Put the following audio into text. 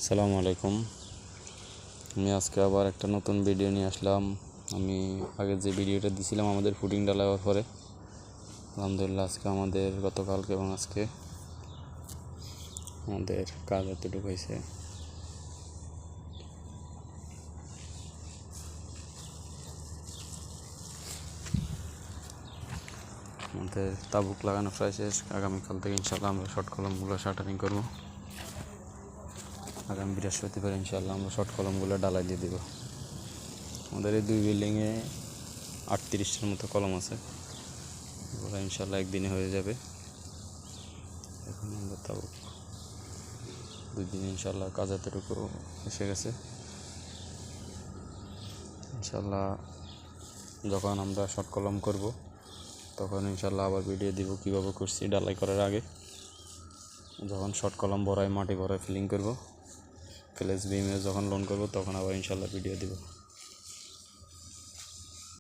আসসালামু আলাইকুম। আমি আজকে আবার একটা নতুন ভিডিও নিয়ে আসলাম। আমি আগে যে ভিডিওটা দিছিলাম আমাদের ফুটিং ডালার পরে, আলহামদুলিল্লাহ আজকে আমাদের গতকালকে এবং আজকে আমাদের কাজ এতটুকু হয়েছে। আমাদের তাবুক লাগানো প্রায় শেষ। আগামীকাল থেকে ইনশাল্লাহ আমরা শর্ট কলমগুলো শাটারিং করবো। আগামী বৃহস্পতিবার ইনশাল্লাহ আমরা শর্ট কলমগুলো ডালাই দিয়ে দেবো। আমাদের এই দুই বিল্ডিংয়ে 38টার মতো কলম আছে, ওরা ইনশাল্লাহ একদিনে হয়ে যাবে। এখন আমরা তাবুক 2 দিন ইনশাল্লাহ কাজ এতটুকু এসে গেছে। ইনশাল্লাহ যখন আমরা শর্ট কলম করব তখন ইনশাল্লাহ আবার ভিডিও দিব কীভাবে করছি ডালাই করার আগে। যখন শর্ট কলম ভরায় মাটি ভরায় ফিলিং করব, ফ্লেস বিমে যখন লোন করব তখন আবার ইনশাল্লাহ ভিডিও দিব।